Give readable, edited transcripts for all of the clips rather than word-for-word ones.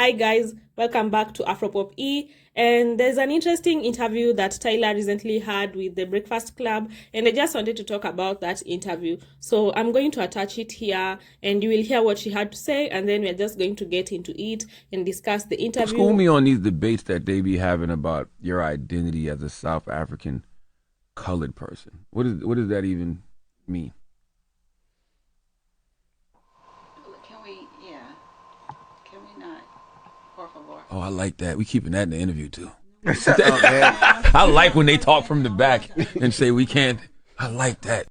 Hi guys, welcome back to Afropop E. And there's an interesting interview that Tyla recently had with the Breakfast Club, and I just wanted to talk about that interview. So I'm going to attach it here, and you will hear what she had to say, and then we're just going to get into it and discuss the School interview. me on these debates that they be having about your identity as a South African colored person. What does that even mean? Can we, yeah, can we not, por favor? Oh, I like that. We keeping that in the interview too. Shut up, man. I like when they talk from the back and say we can't. I like that.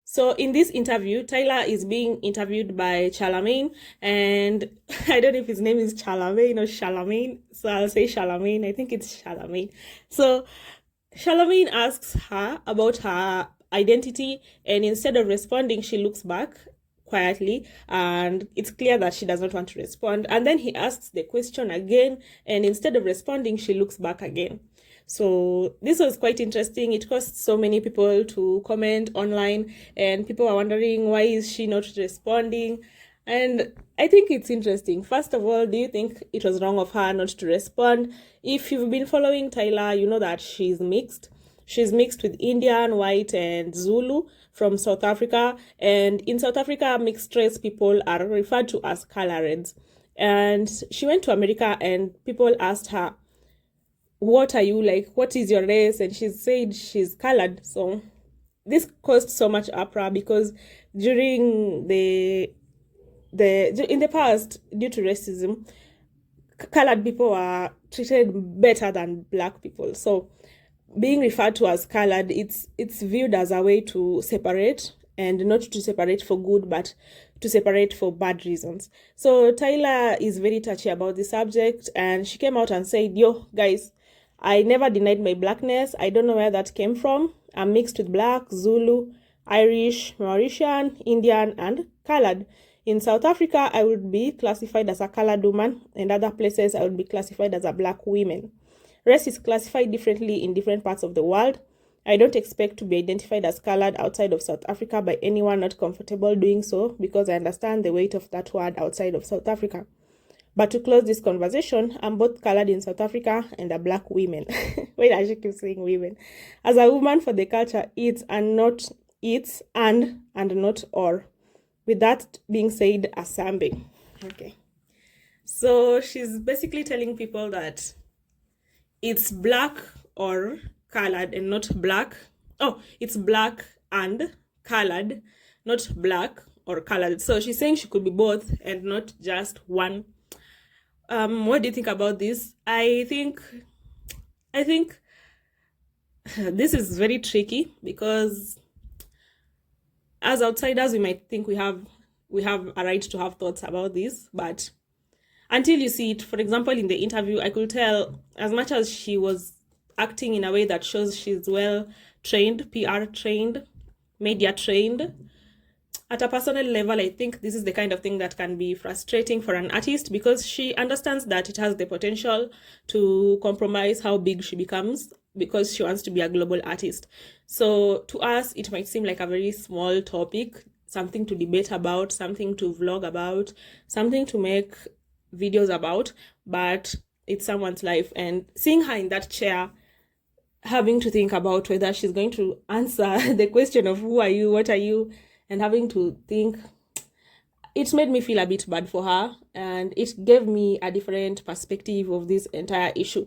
So in this interview, Tyla is being interviewed by Charlemagne, and I don't know if his name is Charlemagne or Charlemagne, so I'll say Charlemagne. I think it's Charlemagne. So Charlemagne asks her about her identity, and instead of responding, she looks back quietly, and it's clear that she does not want to respond. And then he asks the question again, and instead of responding, she looks back again. So this was quite interesting. It caused so many people to comment online, and people are wondering why is she not responding. And I think it's interesting. First of all, do you think it was wrong of her not to respond? If you've been following Tyla, you know that she's mixed. She's mixed with Indian, white, and Zulu from South Africa. And in South Africa, mixed race people are referred to as coloreds. And she went to America, and people asked her, what are you like? What is your race? And she said she's colored. So this caused so much uproar because during in the past, due to racism, colored people were treated better than black people. So being referred to as colored, it's viewed as a way to separate, and not to separate for good, but to separate for bad reasons. So Tyla is very touchy about the subject, and she came out and said, yo guys, I never denied my blackness. I don't know where that came from. I'm mixed with black, Zulu, Irish, Mauritian, Indian, and colored. In South Africa, I would be classified as a colored woman, and other places I would be classified as a black woman. Race is classified differently in different parts of the world. I don't expect to be identified as colored outside of South Africa by anyone not comfortable doing so, because I understand the weight of that word outside of South Africa. But to close this conversation, I'm both colored in South Africa and a black woman. Wait, I should keep saying women. As a woman for the culture, it's and not it's and not or. With that being said, Asambe. Okay. So she's basically telling people that it's black or colored and not black. Oh, it's black and colored, not black or colored. So she's saying she could be both and not just one. What do you think about this? I think this is very tricky because as outsiders we might think we have a right to have thoughts about this, but until you see it, for example, in the interview, I could tell as much as she was acting in a way that shows she's well trained, PR trained, media trained, at a personal level, I think this is the kind of thing that can be frustrating for an artist because she understands that it has the potential to compromise how big she becomes because she wants to be a global artist. So to us, it might seem like a very small topic, something to debate about, something to vlog about, something to make videos about, but it's someone's life. And seeing her in that chair, having to think about whether she's going to answer the question of who are you, what are you, and having to think, it made me feel a bit bad for her, and it gave me a different perspective of this entire issue.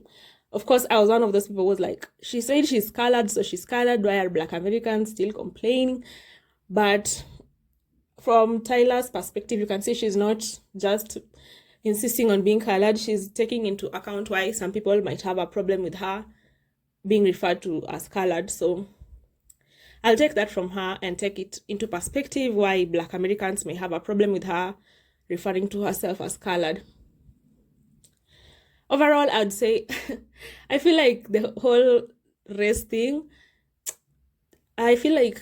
Of course, I was one of those people who was like, she said she's colored, so she's colored. Why are Black Americans still complaining? But from Tyla's perspective, you can see she's not just insisting on being colored. She's taking into account why some people might have a problem with her being referred to as colored. So I'll take that from her and take it into perspective why Black Americans may have a problem with her referring to herself as colored. Overall, I'd say I feel like the whole race thing, I feel like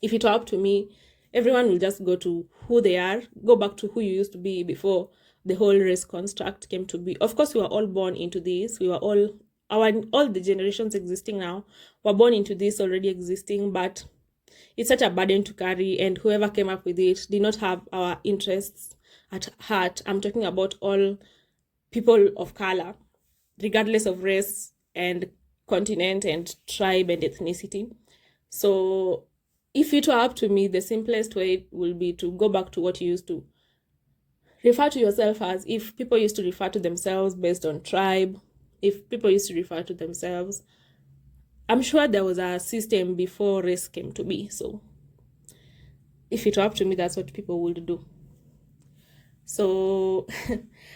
if it were up to me, everyone will just go to who they are, go back to who you used to be before the whole race construct came to be. Of course, we were all born into this. We were all the generations existing now were born into this already existing, but it's such a burden to carry, and whoever came up with it did not have our interests at heart, I'm talking about all people of color, regardless of race and continent and tribe and ethnicity. So if it were up to me, the simplest way will be to go back to what you used to refer to yourself as. If people used to refer to themselves based on tribe, if people used to refer to themselves, I'm sure there was a system before race came to be. So if it were up to me, that's what people would do. So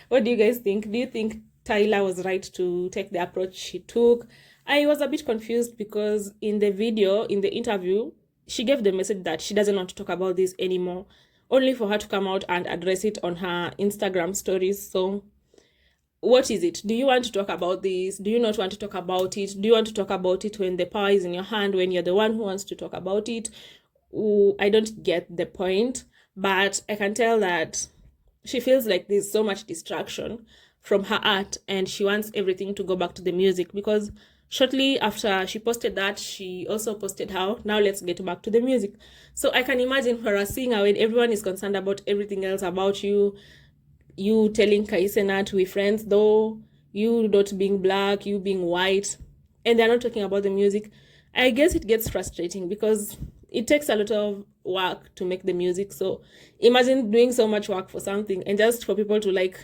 what do you guys think? Do you think Tyla was right to take the approach she took? I was a bit confused because in the video, in the interview, she gave the message that she doesn't want to talk about this anymore, only for her to come out and address it on her Instagram stories. So what is it? Do you want to talk about this? Do you not want to talk about it? Do you want to talk about it when the power is in your hand, when you're the one who wants to talk about it? Ooh, I don't get the point, but I can tell that she feels like there's so much distraction from her art and she wants everything to go back to the music, because shortly after she posted that, she also posted how now let's get back to the music. So I can imagine for a singer, when everyone is concerned about everything else about you telling Kaisena to be friends, though, you not being black, you being white, and they're not talking about the music, I guess it gets frustrating because it takes a lot of work to make the music. So imagine doing so much work for something and just for people to like,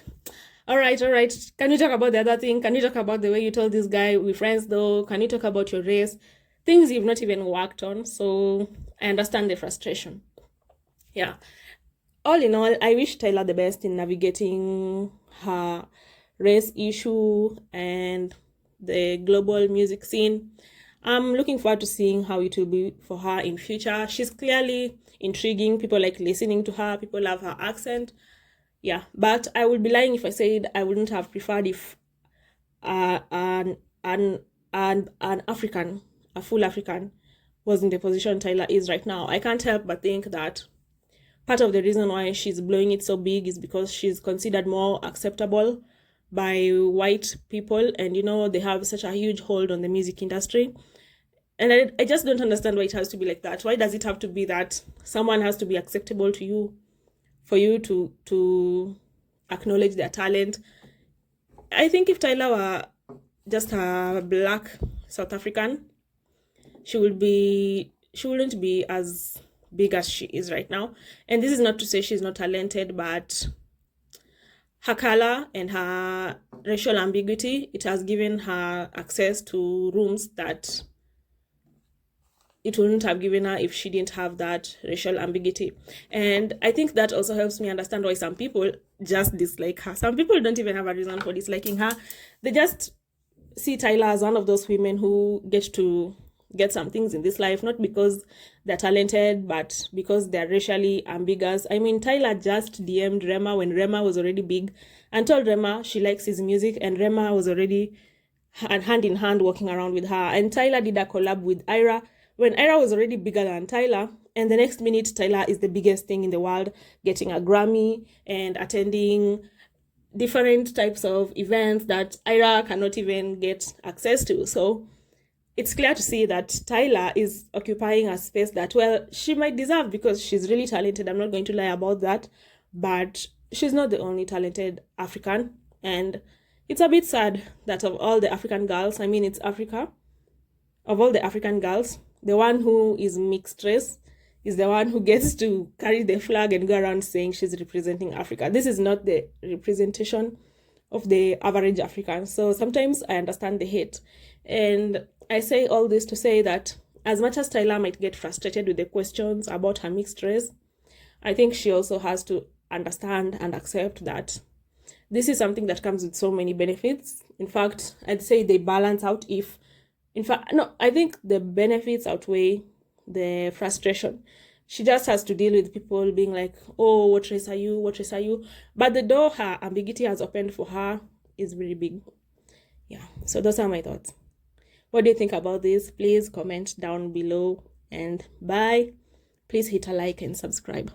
all right, can you talk about the other thing? Can you talk about the way you told this guy we're friends though? Can you talk about your race? Things you've not even worked on. So I understand the frustration. Yeah. All in all, I wish Tyla the best in navigating her race issue and the global music scene. I'm looking forward to seeing how it will be for her in future. She's clearly intriguing. People like listening to her. People love her accent. Yeah, but I would be lying if I said I wouldn't have preferred if an African, a full African, was in the position Tyla is right now. I can't help but think that part of the reason why she's blowing it so big is because she's considered more acceptable by white people, and they have such a huge hold on the music industry. And I just don't understand why it has to be like that. Why does it have to be that someone has to be acceptable to you for you to acknowledge their talent? I think if Tyla were just a black South African, she wouldn't be as big as she is right now. And this is not to say she's not talented, but her color and her racial ambiguity, it has given her access to rooms that it wouldn't have given her if she didn't have that racial ambiguity. And I think that also helps me understand why some people just dislike her. Some people don't even have a reason for disliking her. They just see Tyla as one of those women who get to get some things in this life, not because they're talented, but because they're racially ambiguous. I mean, Tyla just DM'd Rema when Rema was already big and told Rema she likes his music, and Rema was already hand in hand walking around with her. And Tyla did a collab with Ira when Ira was already bigger than Tyla, and the next minute Tyla is the biggest thing in the world, getting a Grammy and attending different types of events that Ira cannot even get access to. So it's clear to see that Tyla is occupying a space that, well, she might deserve because she's really talented. I'm not going to lie about that. But she's not the only talented African. And it's a bit sad that of all the African girls, I mean, it's Africa, of all the African girls, the one who is mixed race is the one who gets to carry the flag and go around saying she's representing Africa. This is not the representation of the average African. So sometimes I understand the hate. And I say all this to say that as much as Tyla might get frustrated with the questions about her mixed race, I think she also has to understand and accept that this is something that comes with so many benefits. In fact, I'd say they balance out I think the benefits outweigh the frustration. She just has to deal with people being like, oh, what race are you? What race are you? But the door her ambiguity has opened for her is really big. Yeah, so those are my thoughts. What do you think about this? Please comment down below, and bye. Please hit a like and subscribe.